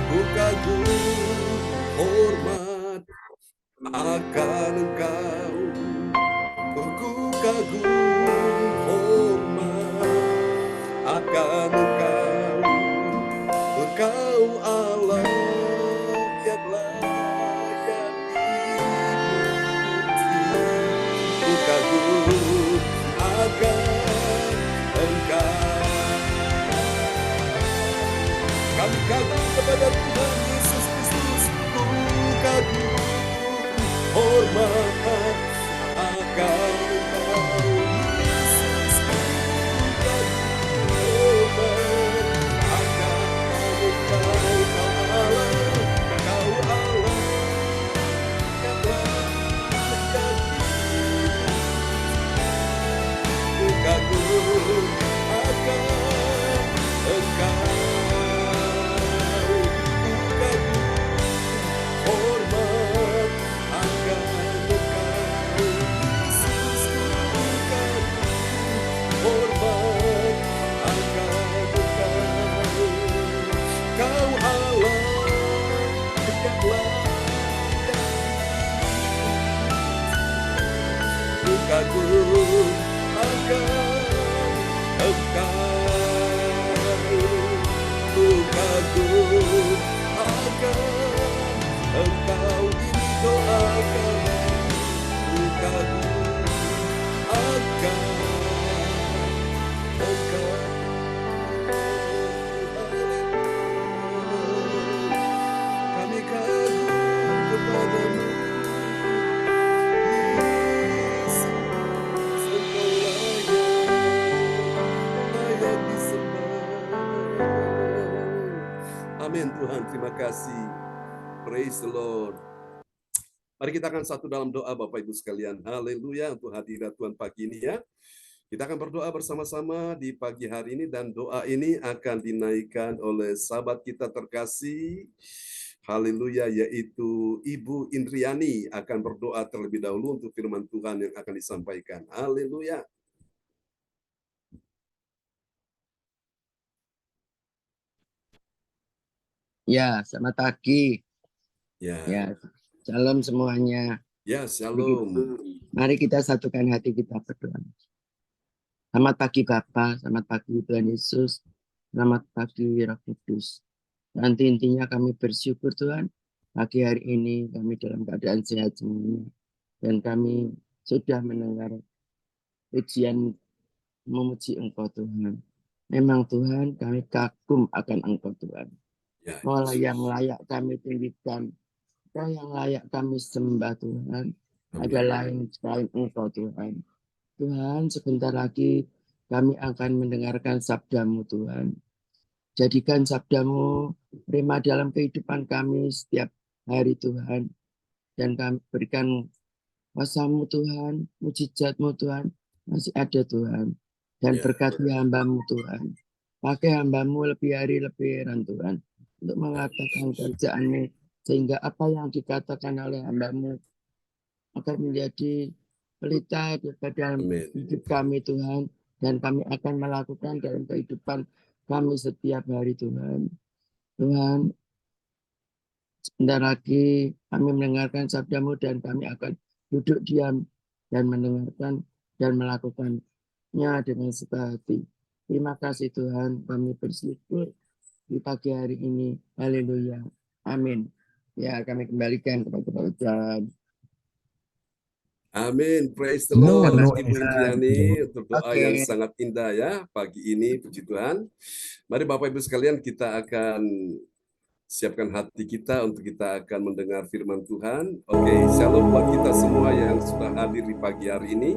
ku kagum hormat akan Engkau, ku kagum hormat akan Engkau, Engkau Allah yang layak dipuji. Ku kagum akan Engkau. Kami kagum kepada Tuhan Yesus Kristus. Ku kagum hormat akan Engkau, Yesus. Ku kagum hormat akan Engkau, Kau Allah, Kau Allah yang layak dipuji. Ku kagum akan Engkau. Hormat akan Engkau, Yesus. Ku kagum hormat akan Engkau, Kau Allah yang layak dipuji. Ku kagum akan Engkau, ku kagum akan Engkau. Ini doa kami, ku kagum akan Engkau. Kami kagum kepadamu, Yesus. Engkau layak disembah. Amin Tuhan, terima kasih. Praise the Lord. Mari kita akan satu dalam doa Bapak Ibu sekalian. Haleluya untuk hadirat Tuhan pagi ini ya. Kita akan berdoa bersama-sama di pagi hari ini dan doa ini akan dinaikkan oleh sahabat kita terkasih. Haleluya, yaitu Ibu Indriani akan berdoa terlebih dahulu untuk firman Tuhan yang akan disampaikan. Haleluya. Ya, selamat pagi. Ya, Shalom semuanya. ya, shalom. Mari kita satukan hati kita berdoa. Selamat pagi Bapa, selamat pagi Tuhan Yesus, selamat pagi Roh Kudus. Nanti intinya kami bersyukur Tuhan, pagi hari ini kami dalam keadaan sehat semuanya. Dan kami sudah mendengar ujian memuji Engkau Tuhan. Memang Tuhan, kami kagum akan Engkau Tuhan. Ya, Kaulah yang layak kami tinggikan, Kau yang layak kami sembah Tuhan. Ada lain selain Engkau Tuhan. Tuhan, sebentar lagi kami akan mendengarkan sabda-Mu Tuhan. Jadikan sabda-Mu prima dalam kehidupan kami setiap hari Tuhan. Dan kami berikan kuasa-Mu Tuhan, mujizat-Mu Tuhan, masih ada Tuhan. Dan berkati hamba-Mu Tuhan. Pakai hamba-Mu lebih hari lebih heran Tuhan. Untuk mengatakan kerjaan-Mu. Sehingga apa yang dikatakan oleh hamba-Mu akan menjadi pelita dalam hidup kami Tuhan. Dan kami akan melakukan dalam kehidupan kami setiap hari Tuhan. Tuhan, sebentar lagi kami mendengarkan sabda-Mu dan kami akan duduk diam dan mendengarkan dan melakukannya dengan sepenuh hati. Terima kasih Tuhan, kami bersyukur di pagi hari ini. Haleluya. Amin. Ya, kami kembalikan kepada Tuhan. Amin, praise the Lord. Ibu Indriani untuk doa yang sangat indah ya pagi ini, puji Tuhan. Mari Bapak Ibu sekalian, kita akan siapkan hati kita untuk kita akan mendengar firman Tuhan. Oke, shalom buat kita semua yang sudah hadir di pagi hari ini.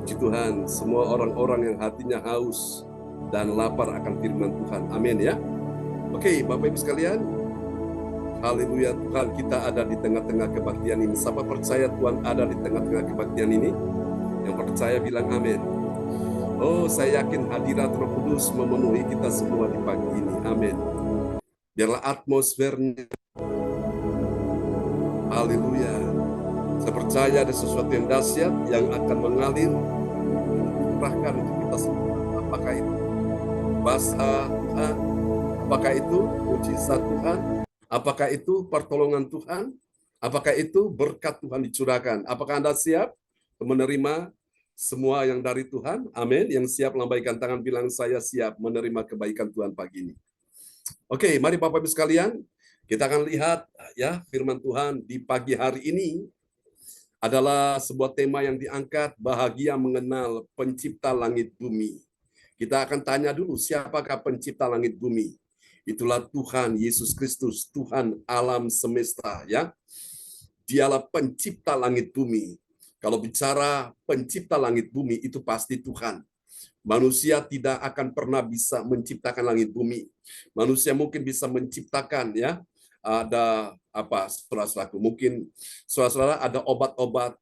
Puji Tuhan, semua orang-orang yang hatinya haus dan lapar akan firman Tuhan. Amin ya. Oke, Bapak Ibu sekalian, haleluya, Tuhan kita ada di tengah-tengah kebaktian ini. Siapa percaya Tuhan ada di tengah-tengah kebaktian ini? Yang percaya bilang amin. Oh, saya yakin hadirat Roh Kudus memenuhi kita semua di pagi ini. Amin. Biarlah atmosfernya, haleluya. Saya percaya ada sesuatu yang dahsyat yang akan mengalir, curahkan untuk kita semua. Apakah itu bahasa Tuhan, Apakah itu mujizat Tuhan? Apakah itu pertolongan Tuhan? Apakah itu berkat Tuhan dicurahkan? Apakah Anda siap menerima semua yang dari Tuhan? Amin. Yang siap lambaikan tangan bilang, saya siap menerima kebaikan Tuhan pagi ini. Oke, mari Bapak Ibu sekalian, kita akan lihat ya firman Tuhan di pagi hari ini adalah sebuah tema yang diangkat, bahagia mengenal pencipta langit bumi. Kita akan tanya dulu, siapakah pencipta langit bumi? Itulah Tuhan Yesus Kristus, Tuhan alam semesta, ya. Dialah pencipta langit bumi. Kalau bicara pencipta langit bumi, itu pasti Tuhan. Manusia tidak akan pernah bisa menciptakan langit bumi. Manusia mungkin bisa menciptakan, ya, ada apa, saudara-saudaraku, mungkin saudara-saudara ada obat-obat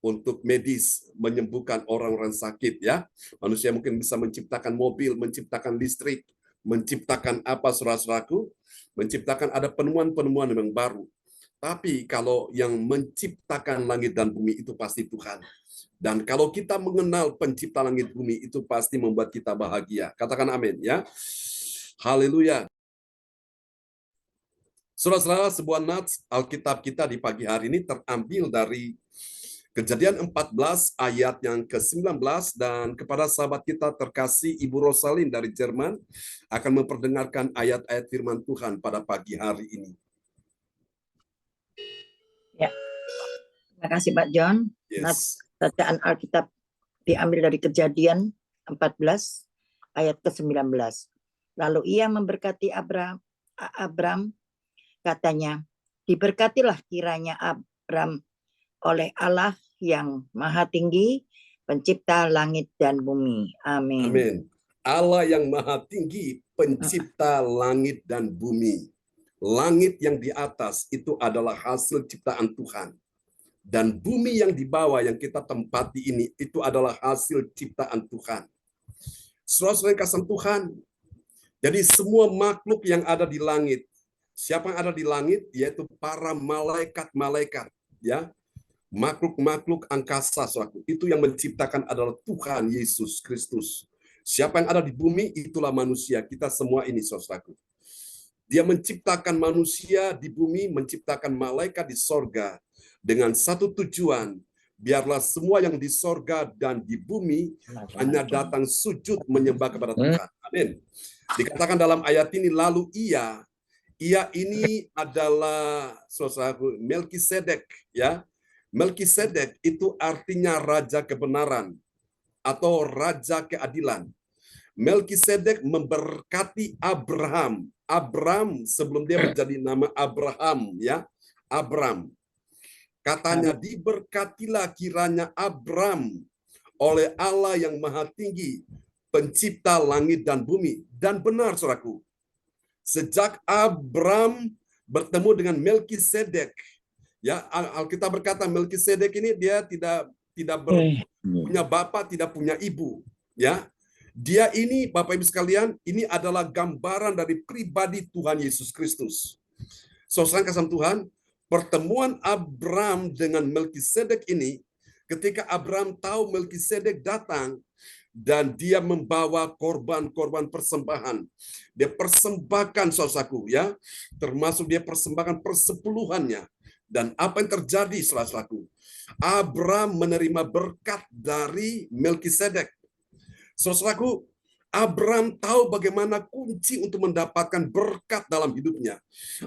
untuk medis menyembuhkan orang-orang sakit, ya. Manusia mungkin bisa menciptakan mobil, menciptakan listrik, menciptakan apa, saudara-saudaraku, menciptakan ada penemuan-penemuan yang baru. Tapi kalau yang menciptakan langit dan bumi itu pasti Tuhan. Dan kalau kita mengenal pencipta langit bumi itu pasti membuat kita bahagia. Katakan amin, ya. Haleluya. Saudara-saudara, sebuah nats Alkitab kita di pagi hari ini terambil dari Kejadian 14 ayat yang ke-19, dan kepada sahabat kita terkasih Ibu Rosalin dari Jerman akan memperdengarkan ayat-ayat firman Tuhan pada pagi hari ini. Ya, terima kasih Pak John. Yes. Bacaan Alkitab diambil dari Kejadian 14 ayat ke-19. Lalu ia memberkati Abram, katanya, diberkatilah kiranya Abram oleh Allah yang Maha Tinggi, pencipta langit dan bumi. Amin. Amin. Allah yang Maha Tinggi, pencipta langit dan bumi. Langit yang di atas itu adalah hasil ciptaan Tuhan. Dan bumi yang di bawah yang kita tempati ini itu adalah hasil ciptaan Tuhan. Saudara-saudara yang kasih Tuhan, jadi semua makhluk yang ada di langit, siapa yang ada di langit? Yaitu para malaikat-malaikat, ya. Makhluk-makhluk angkasa, saudaraku, itu yang menciptakan adalah Tuhan Yesus Kristus. Siapa yang ada di bumi, itulah manusia. Kita semua ini, saudaraku. Dia menciptakan manusia di bumi, menciptakan malaikat di sorga, dengan satu tujuan, biarlah semua yang di sorga dan di bumi hanya datang sujud menyembah kepada Tuhan. Amin. Dikatakan dalam ayat ini, lalu ia ini adalah saudaraku Melkisedek, ya. Melkisedek itu artinya raja kebenaran atau raja keadilan. Melkisedek memberkati Abraham. Abram sebelum dia menjadi nama Abraham, ya. Abram. Katanya, diberkatilah kiranya Abram oleh Allah yang Maha Tinggi, pencipta langit dan bumi. Dan benar, saudaraku, sejak Abram bertemu dengan Melkisedek, ya, Alkitab berkata Melkisedek ini dia tidak punya bapak, tidak punya ibu, ya. Dia ini, Bapak Ibu sekalian, ini adalah gambaran dari pribadi Tuhan Yesus Kristus. Saudara kasih Tuhan, pertemuan Abram dengan Melkisedek ini, ketika Abram tahu Melkisedek datang dan dia membawa korban-korban persembahan. Dia persembahkan, saudaraku, ya, termasuk dia persembahkan persepuluhannya. Dan apa yang terjadi, saudaraku? Abram menerima berkat dari Melkisedek. Saudaraku, Abram tahu bagaimana kunci untuk mendapatkan berkat dalam hidupnya.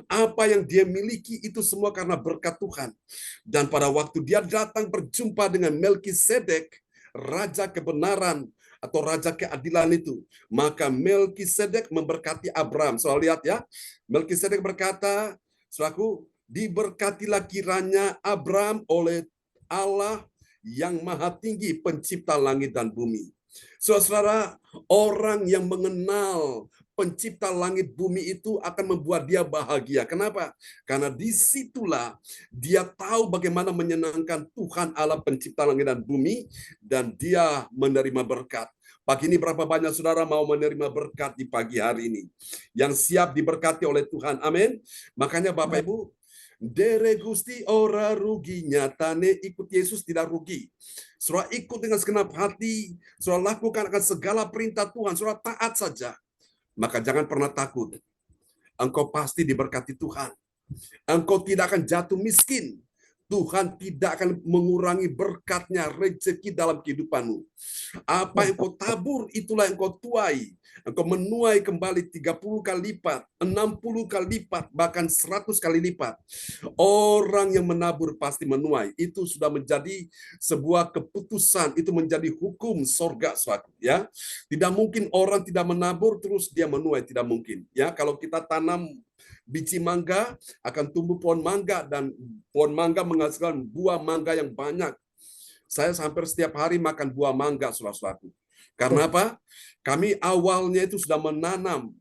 Apa yang dia miliki itu semua karena berkat Tuhan. Dan pada waktu dia datang berjumpa dengan Melkisedek, raja kebenaran atau raja keadilan itu, maka Melkisedek memberkati Abram. Soal lihat, ya, Melkisedek berkata, saudaraku, diberkatilah kiranya Abram oleh Allah yang Maha Tinggi, pencipta langit dan bumi. Saudara, orang yang mengenal pencipta langit bumi itu akan membuat dia bahagia. Kenapa? Karena disitulah dia tahu bagaimana menyenangkan Tuhan Allah pencipta langit dan bumi, dan dia menerima berkat. Pagi ini berapa banyak saudara mau menerima berkat di pagi hari ini? Yang siap diberkati oleh Tuhan. Amin. Makanya Bapak Ibu, dere Gusti ora rugi, nyatane ikut Yesus tidak rugi. Saudara ikut dengan segenap hati, saudara lakukan akan segala perintah Tuhan, saudara taat saja. Maka jangan pernah takut. engkau pasti diberkati Tuhan. Engkau tidak akan jatuh miskin. Tuhan tidak akan mengurangi berkat-Nya, rezeki dalam kehidupanmu. Apa yang kau tabur, itulah yang kau tuai. Engkau menuai kembali 30 kali lipat, 60 kali lipat, bahkan 100 kali lipat. Orang yang menabur pasti menuai. Itu sudah menjadi sebuah keputusan, itu menjadi hukum sorga, suatu ya. Tidak mungkin orang tidak menabur terus dia menuai, tidak mungkin. Ya, kalau kita tanam biji mangga, akan tumbuh pohon mangga, dan pohon mangga menghasilkan buah mangga yang banyak. Saya hampir setiap hari makan buah mangga, saudara-saudaraku. Karena apa? Kami awalnya itu sudah menanam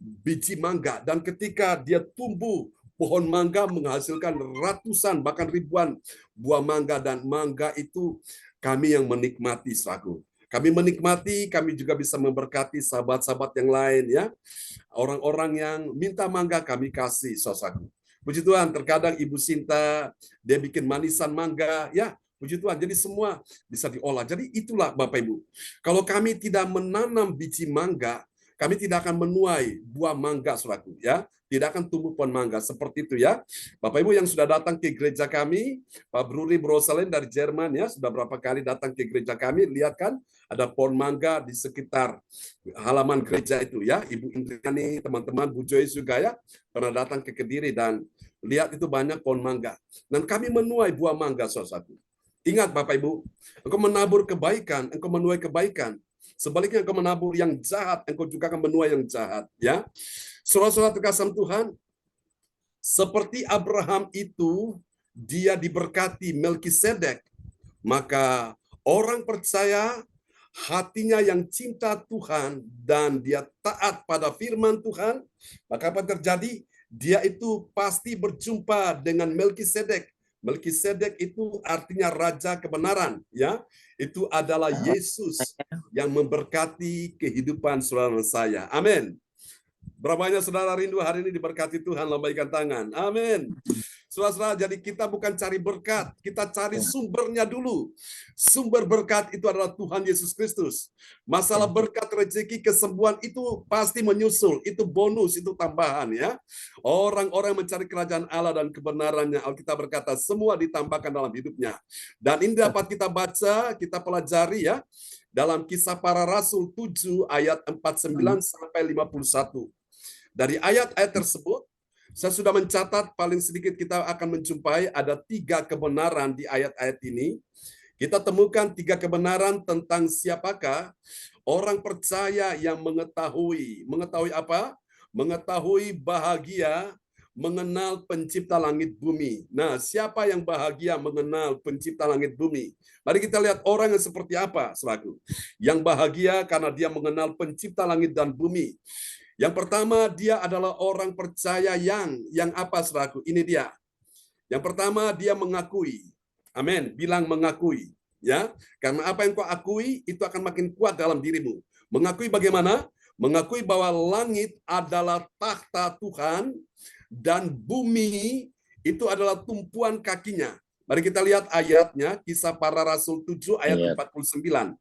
biji mangga, dan ketika dia tumbuh, pohon mangga menghasilkan ratusan bahkan ribuan buah mangga, dan mangga itu kami yang menikmati, saudaraku. Kami menikmati, kami juga bisa memberkati sahabat-sahabat yang lain, ya. Orang-orang yang minta mangga kami kasih, saudaraku. Puji Tuhan, terkadang Ibu Sinta dia bikin manisan mangga, ya. Puji Tuhan, jadi semua bisa diolah. Jadi itulah Bapak Ibu. Kalau kami tidak menanam biji mangga, kami tidak akan menuai buah mangga, saudaraku, ya. Tidak akan tumbuh pohon mangga seperti itu, ya. Bapak Ibu yang sudah datang ke gereja kami, Pak Bruri Broselen dari Jerman, ya, sudah berapa kali datang ke gereja kami, lihat kan ada pohon mangga di sekitar halaman gereja itu, ya. Ibu Indriani, teman-teman, Bu Joyce juga, ya, pernah datang ke Kediri dan lihat itu banyak pohon mangga. Dan kami menuai buah mangga, saudara-saudaraku. Ingat Bapak Ibu, engkau menabur kebaikan, engkau menuai kebaikan. Sebaliknya engkau menabur yang jahat, engkau juga akan menuai yang jahat, ya. Saudara-saudara terkasih Tuhan, seperti Abraham itu, dia diberkati Melkisedek, maka orang percaya hatinya yang cinta Tuhan dan dia taat pada firman Tuhan, maka apa terjadi? Dia itu pasti berjumpa dengan Melkisedek. Melkisedek itu artinya raja kebenaran, ya. Itu adalah Yesus yang memberkati kehidupan saudara saya. Amin. Berapa banyak saudara rindu hari ini diberkati Tuhan, lambaikan tangan. Amin. Saudara-saudara, jadi kita bukan cari berkat, kita cari sumbernya dulu. Sumber berkat itu adalah Tuhan Yesus Kristus. Masalah berkat, rezeki, kesembuhan itu pasti menyusul, itu bonus, itu tambahan, ya. Orang-orang yang mencari kerajaan Allah dan kebenarannya, Alkitab berkata semua ditambahkan dalam hidupnya. Dan ini dapat kita baca, kita pelajari, ya, dalam Kisah Para Rasul 7 ayat 49 sampai 51. Dari ayat-ayat tersebut, saya sudah mencatat paling sedikit kita akan menjumpai ada 3 kebenaran di ayat-ayat ini. Kita temukan 3 kebenaran tentang siapakah orang percaya yang mengetahui apa? Mengetahui bahagia, mengenal pencipta langit bumi. Nah, siapa yang bahagia mengenal pencipta langit bumi? Mari kita lihat orang yang seperti apa, saudaraku. Yang bahagia karena dia mengenal pencipta langit dan bumi. Yang pertama, dia adalah orang percaya yang apa, saudaraku? Ini dia. Yang pertama, dia mengakui. Amin. Bilang mengakui, ya. Karena apa yang kau akui itu akan makin kuat dalam dirimu. Mengakui bagaimana? Mengakui bahwa langit adalah takhta Tuhan dan bumi itu adalah tumpuan kakinya. Mari kita lihat ayatnya, Kisah Para Rasul 7 ayat 49.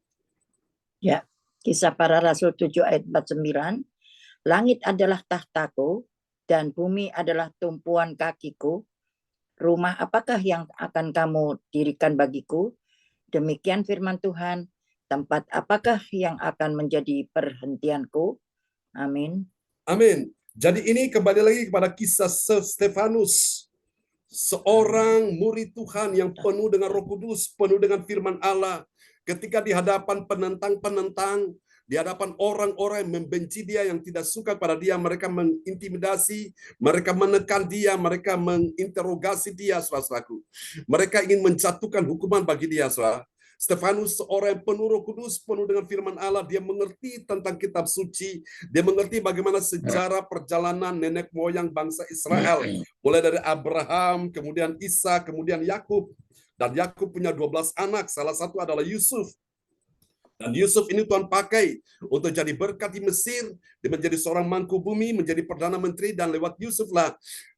Ya, Kisah Para Rasul 7 ayat 49. Langit adalah tahtaku dan bumi adalah tumpuan kakiku. Rumah apakah yang akan kamu dirikan bagiku? Demikian firman Tuhan. Tempat apakah yang akan menjadi perhentianku? Amin. Amin. Jadi ini kembali lagi kepada kisah Stefanus. Seorang murid Tuhan yang penuh dengan Roh Kudus, penuh dengan firman Allah. Ketika di hadapan penentang-penentang, di hadapan orang-orang yang membenci dia, yang tidak suka pada dia, mereka mengintimidasi, mereka menekan dia, mereka menginterogasi dia, saudara-saudaraku. Mereka ingin menjatuhkan hukuman bagi dia, saudara. Stefanus seorang yang penuh Roh Kudus, penuh dengan firman Allah, dia mengerti tentang kitab suci, dia mengerti bagaimana sejarah perjalanan nenek moyang bangsa Israel, mulai dari Abraham, kemudian Isa, kemudian Yakub. Dan Yakub punya 12 anak, salah satu adalah Yusuf. Dan Yusuf ini Tuhan pakai untuk jadi berkat di Mesir, dia menjadi seorang mangku bumi, menjadi perdana menteri, dan lewat Yusuf lah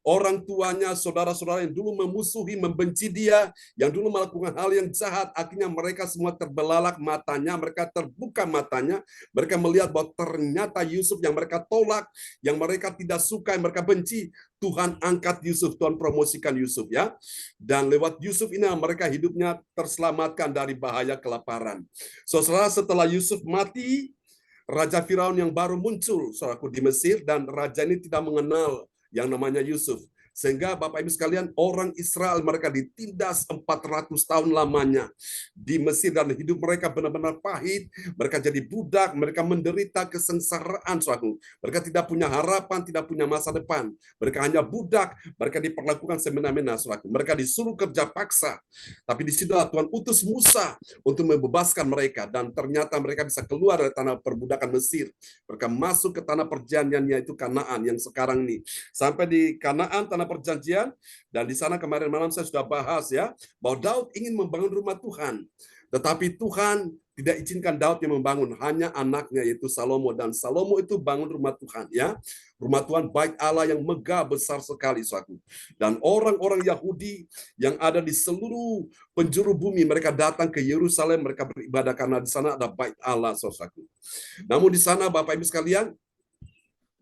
orang tuanya, saudara-saudara yang dulu memusuhi, membenci dia, yang dulu melakukan hal yang jahat, akhirnya mereka semua terbelalak matanya, mereka terbuka matanya, mereka melihat bahwa ternyata Yusuf yang mereka tolak, yang mereka tidak suka, yang mereka benci, Tuhan angkat Yusuf, Tuhan promosikan Yusuf ya. Dan lewat Yusuf ini mereka hidupnya terselamatkan dari bahaya kelaparan. Saudara, setelah Yusuf mati, Raja Firaun yang baru muncul, saudaraku, di Mesir, dan raja ini tidak mengenal yang namanya Yusuf. Sehingga Bapak Ibu sekalian, orang Israel mereka ditindas 400 tahun lamanya di Mesir, dan hidup mereka benar-benar pahit. Mereka jadi budak, mereka menderita kesengsaraan, saudaraku. Mereka tidak punya harapan, tidak punya masa depan. Mereka hanya budak, mereka diperlakukan semena-mena, saudaraku. Mereka disuruh kerja paksa. Tapi di situ Tuhan utus Musa untuk membebaskan mereka, dan ternyata mereka bisa keluar dari tanah perbudakan Mesir. Mereka masuk ke tanah perjanjian, yaitu Kanaan yang sekarang ini. Sampai di Kanaan, tanah perjanjian, dan di sana kemarin malam saya sudah bahas ya, bahwa Daud ingin membangun rumah Tuhan. Tetapi Tuhan tidak izinkan Daud yang membangun, hanya anaknya yaitu Salomo, dan Salomo itu bangun rumah Tuhan ya. Rumah Tuhan bait Allah yang megah besar sekali, saudaraku. Dan orang-orang Yahudi yang ada di seluruh penjuru bumi, mereka datang ke Yerusalem, mereka beribadah karena di sana ada bait Allah, saudaraku. Namun di sana Bapak Ibu sekalian,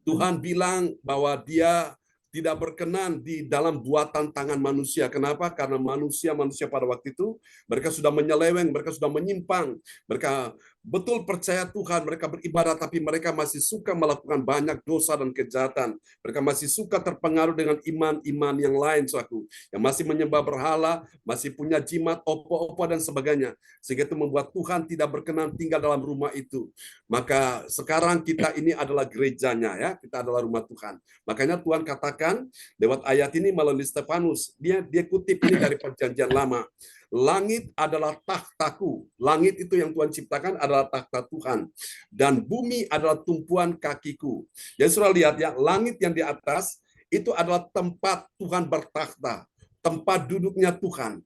Tuhan bilang bahwa Dia tidak berkenan di dalam buatan tangan manusia. Kenapa? Karena manusia pada waktu itu, mereka sudah menyeleweng, mereka sudah menyimpang, mereka betul percaya Tuhan, mereka beribadah, tapi mereka masih suka melakukan banyak dosa dan kejahatan. Mereka masih suka terpengaruh dengan iman-iman yang lain, saudaraku, yang masih menyembah berhala, masih punya jimat, opo-opo, dan sebagainya. Sehingga itu membuat Tuhan tidak berkenan tinggal dalam rumah itu. Maka sekarang kita ini adalah gerejanya, ya, kita adalah rumah Tuhan. Makanya Tuhan katakan lewat ayat ini melalui Stefanus, dia kutip ini dari Perjanjian Lama. Langit adalah takhtaku. Langit itu yang Tuhan ciptakan adalah takhta Tuhan. Dan bumi adalah tumpuan kakiku. Jadi sudah lihat ya, langit yang di atas itu adalah tempat Tuhan bertakhta, tempat duduknya Tuhan.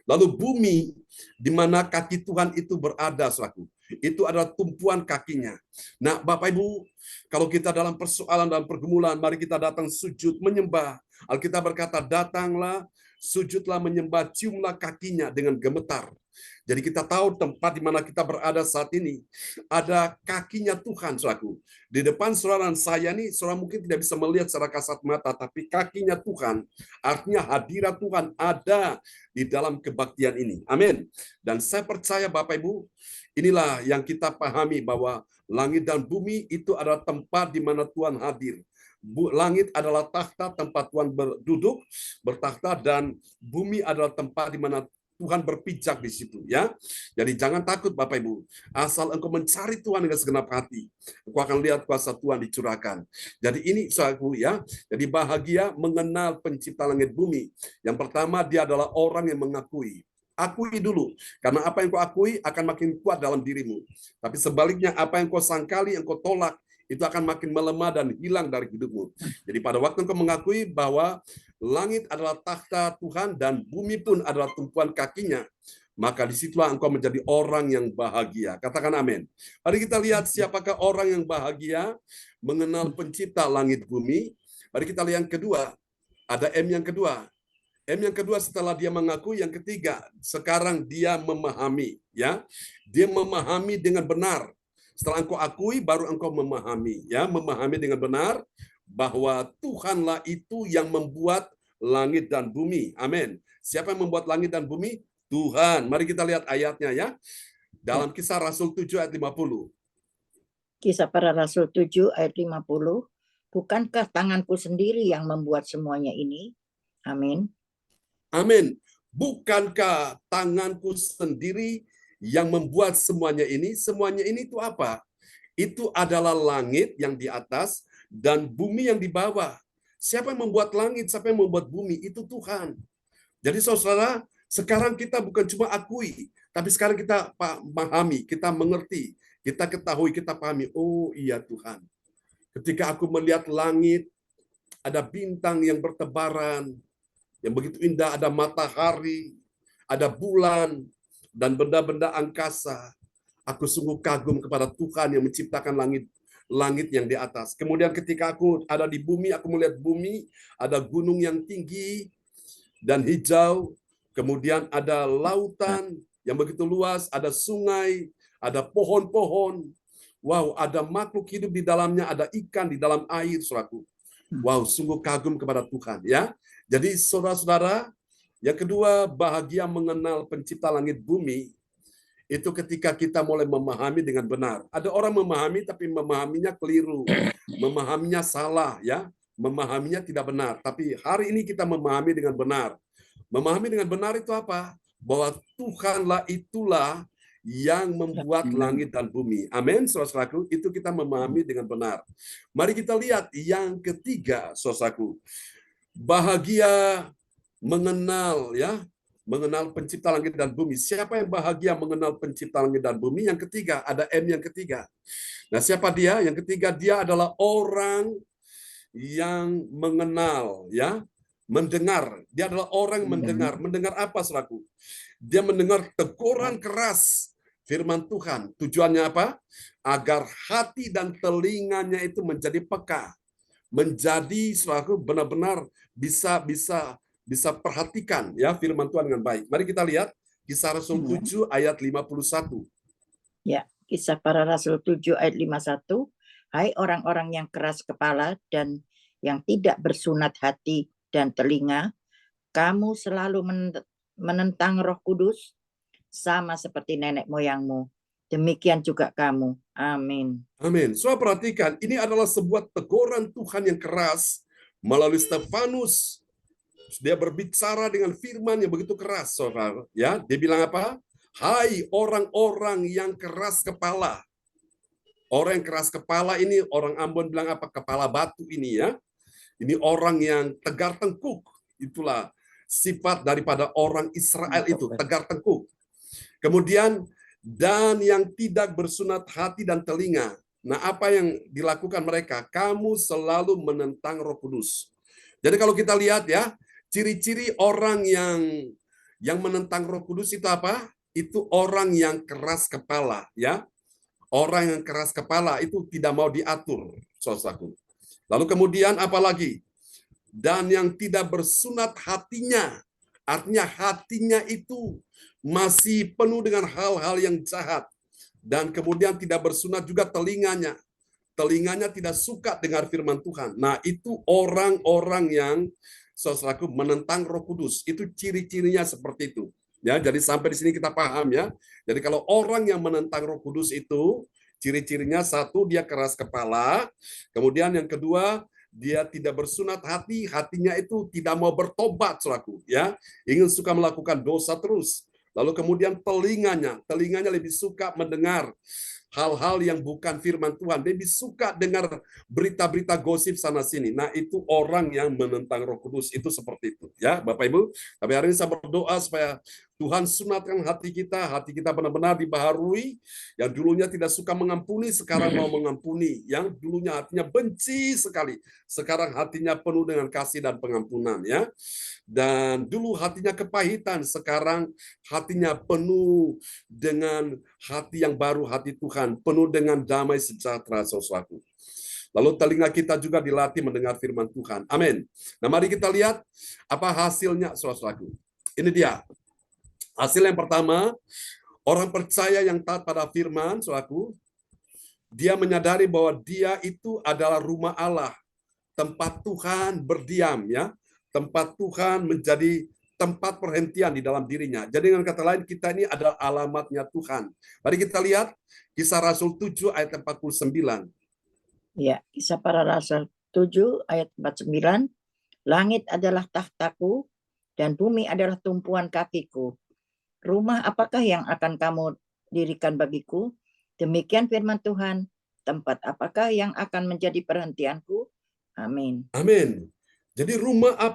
Lalu bumi di mana kaki Tuhan itu berada, saudaraku, itu adalah tumpuan kakinya. Nah, Bapak Ibu, kalau kita dalam persoalan dan pergumulan, mari kita datang sujud menyembah. Alkitab berkata, datanglah, sujudlah menyembah, ciumlah kakinya dengan gemetar. Jadi kita tahu tempat di mana kita berada saat ini ada kakinya Tuhan, saudaraku. Di depan saudara dan saya ini, saudara mungkin tidak bisa melihat secara kasat mata, tapi kakinya Tuhan, artinya hadirat Tuhan ada di dalam kebaktian ini. Amin. Dan saya percaya Bapak Ibu, inilah yang kita pahami bahwa langit dan bumi itu adalah tempat di mana Tuhan hadir. Langit adalah takhta tempat Tuhan berduduk, bertakhta, dan bumi adalah tempat di mana Tuhan berpijak di situ, ya. Jadi jangan takut Bapak Ibu. Asal engkau mencari Tuhan dengan segenap hati, engkau akan lihat kuasa Tuhan dicurahkan. Jadi ini saudaraku ya. Jadi bahagia mengenal pencipta langit bumi. Yang pertama, dia adalah orang yang mengakui. Akui dulu, karena apa yang kau akui akan makin kuat dalam dirimu. Tapi sebaliknya, apa yang kau sangkali, yang kau tolak, itu akan makin melemah dan hilang dari hidupmu. Jadi pada waktu engkau mengakui bahwa langit adalah takhta Tuhan dan bumi pun adalah tumpuan kakinya, maka disitulah engkau menjadi orang yang bahagia. Katakan amin. Mari kita lihat siapakah orang yang bahagia mengenal pencipta langit bumi. Mari kita lihat yang kedua. Ada M yang kedua. M yang kedua setelah dia mengaku, yang ketiga, sekarang dia memahami, ya. Dia memahami dengan benar. Setelah engkau akui, baru engkau memahami, ya, memahami dengan benar bahwa Tuhanlah itu yang membuat langit dan bumi. Amin. Siapa yang membuat langit dan bumi? Tuhan. Mari kita lihat ayatnya ya. Dalam Kisah Rasul 7 ayat 50. Kisah Para Rasul 7 ayat 50. Bukankah tanganku sendiri yang membuat semuanya ini? Amin. Amin. Bukankah tanganku sendiri yang membuat semuanya ini? Semuanya ini itu apa? Itu adalah langit yang di atas dan bumi yang di bawah. Siapa yang membuat langit, siapa yang membuat bumi? Itu Tuhan. Jadi saudara, sekarang kita bukan cuma akui, tapi sekarang kita pahami, kita mengerti, kita ketahui, kita pahami. Oh iya Tuhan. Ketika aku melihat langit, ada bintang yang bertebaran, yang begitu indah, ada matahari, ada bulan, dan benda-benda angkasa. Aku sungguh kagum kepada Tuhan yang menciptakan langit langit yang di atas. Kemudian ketika aku ada di bumi, aku melihat bumi, ada gunung yang tinggi dan hijau, kemudian ada lautan yang begitu luas, ada sungai, ada pohon-pohon. Wow, ada makhluk hidup di dalamnya, ada ikan di dalam air, saudaraku. Wow, sungguh kagum kepada Tuhan, ya. Jadi saudara-saudara, yang kedua, bahagia mengenal pencipta langit bumi, itu ketika kita mulai memahami dengan benar. Ada orang memahami tapi memahaminya keliru, memahaminya salah, ya, memahaminya tidak benar. Tapi hari ini kita memahami dengan benar. Memahami dengan benar itu apa? Bahwa Tuhanlah itulah yang membuat langit dan bumi. Amin, saudaraku. Itu kita memahami dengan benar. Mari kita lihat yang ketiga, saudaraku. Bahagia mengenal, ya, mengenal pencipta langit dan bumi. Siapa yang bahagia mengenal pencipta langit dan bumi? Yang ketiga, ada M yang ketiga. Nah, siapa dia? Yang ketiga, dia adalah orang yang mengenal, ya, mendengar. Dia adalah orang mendengar. Mendengar apa, saudaraku? Dia mendengar teguran keras firman Tuhan. Tujuannya apa? Agar hati dan telinganya itu menjadi peka. Menjadi, saudaraku, benar-benar bisa perhatikan, ya, firman Tuhan dengan baik. Mari kita lihat Kisah Rasul 7 ayat 51. Ya, Kisah Para Rasul 7 ayat 51. Hai orang-orang yang keras kepala dan yang tidak bersunat hati dan telinga, kamu selalu menentang Roh Kudus, sama seperti nenek moyangmu. Demikian juga kamu. Amin. Amin. Saudara perhatikan, ini adalah sebuah teguran Tuhan yang keras melalui Stefanus. Dia berbicara dengan firman yang begitu keras, saudara. Ya, dia bilang apa? Hai orang-orang yang keras kepala. Orang yang keras kepala ini, orang Ambon bilang apa? Kepala batu ini, ya. Ini orang yang tegar tengkuk. Itulah sifat daripada orang Israel itu, tegar tengkuk. Kemudian, dan yang tidak bersunat hati dan telinga. Nah, apa yang dilakukan mereka? Kamu selalu menentang Roh Kudus. Jadi kalau kita lihat, ya, ciri-ciri orang yang menentang Roh Kudus itu apa? Itu orang yang keras kepala, ya. Orang yang keras kepala itu tidak mau diatur, saudaraku. Lalu kemudian apa lagi? Dan yang tidak bersunat hatinya. Artinya hatinya itu masih penuh dengan hal-hal yang jahat. Dan kemudian tidak bersunat juga telinganya. Telinganya tidak suka dengar firman Tuhan. Nah, itu orang-orang yang, saudaraku, menentang Roh Kudus. Itu ciri-cirinya seperti itu. Ya, jadi sampai di sini kita paham, ya. Jadi kalau orang yang menentang Roh Kudus itu ciri-cirinya, satu, dia keras kepala. Kemudian yang kedua, dia tidak bersunat hati, hatinya itu tidak mau bertobat, saudaraku, ya. Ingin suka melakukan dosa terus. Lalu kemudian telinganya lebih suka mendengar hal-hal yang bukan firman Tuhan. Dia lebih suka dengar berita-berita gosip sana sini. Nah, itu orang yang menentang Roh Kudus, itu seperti itu, ya, Bapak Ibu. Tapi hari ini saya berdoa supaya Tuhan sunatkan hati kita benar-benar dibaharui. Yang dulunya tidak suka mengampuni, sekarang mau mengampuni. Yang dulunya hatinya benci sekali, sekarang hatinya penuh dengan kasih dan pengampunan, ya. Dan dulu hatinya kepahitan, sekarang hatinya penuh dengan hati yang baru, hati Tuhan, penuh dengan damai sejahtera, saudaraku. Lalu telinga kita juga dilatih mendengar firman Tuhan. Amin. Nah, mari kita lihat apa hasilnya, saudaraku. Ini dia. Hasil yang pertama, orang percaya yang taat pada firman, saudaraku, dia menyadari bahwa dia itu adalah rumah Allah, tempat Tuhan berdiam, ya. Tempat Tuhan menjadi tempat perhentian di dalam dirinya. Jadi dengan kata lain, kita ini adalah alamatnya Tuhan. Mari kita lihat Kisah Rasul 7 ayat 49. Ya, Kisah Para Rasul 7 ayat 49. Langit adalah tahtaku dan bumi adalah tumpuan kakiku. Rumah apakah yang akan kamu dirikan bagiku? Demikian firman Tuhan. Tempat apakah yang akan menjadi perhentianku? Amin. Amin. Jadi rumah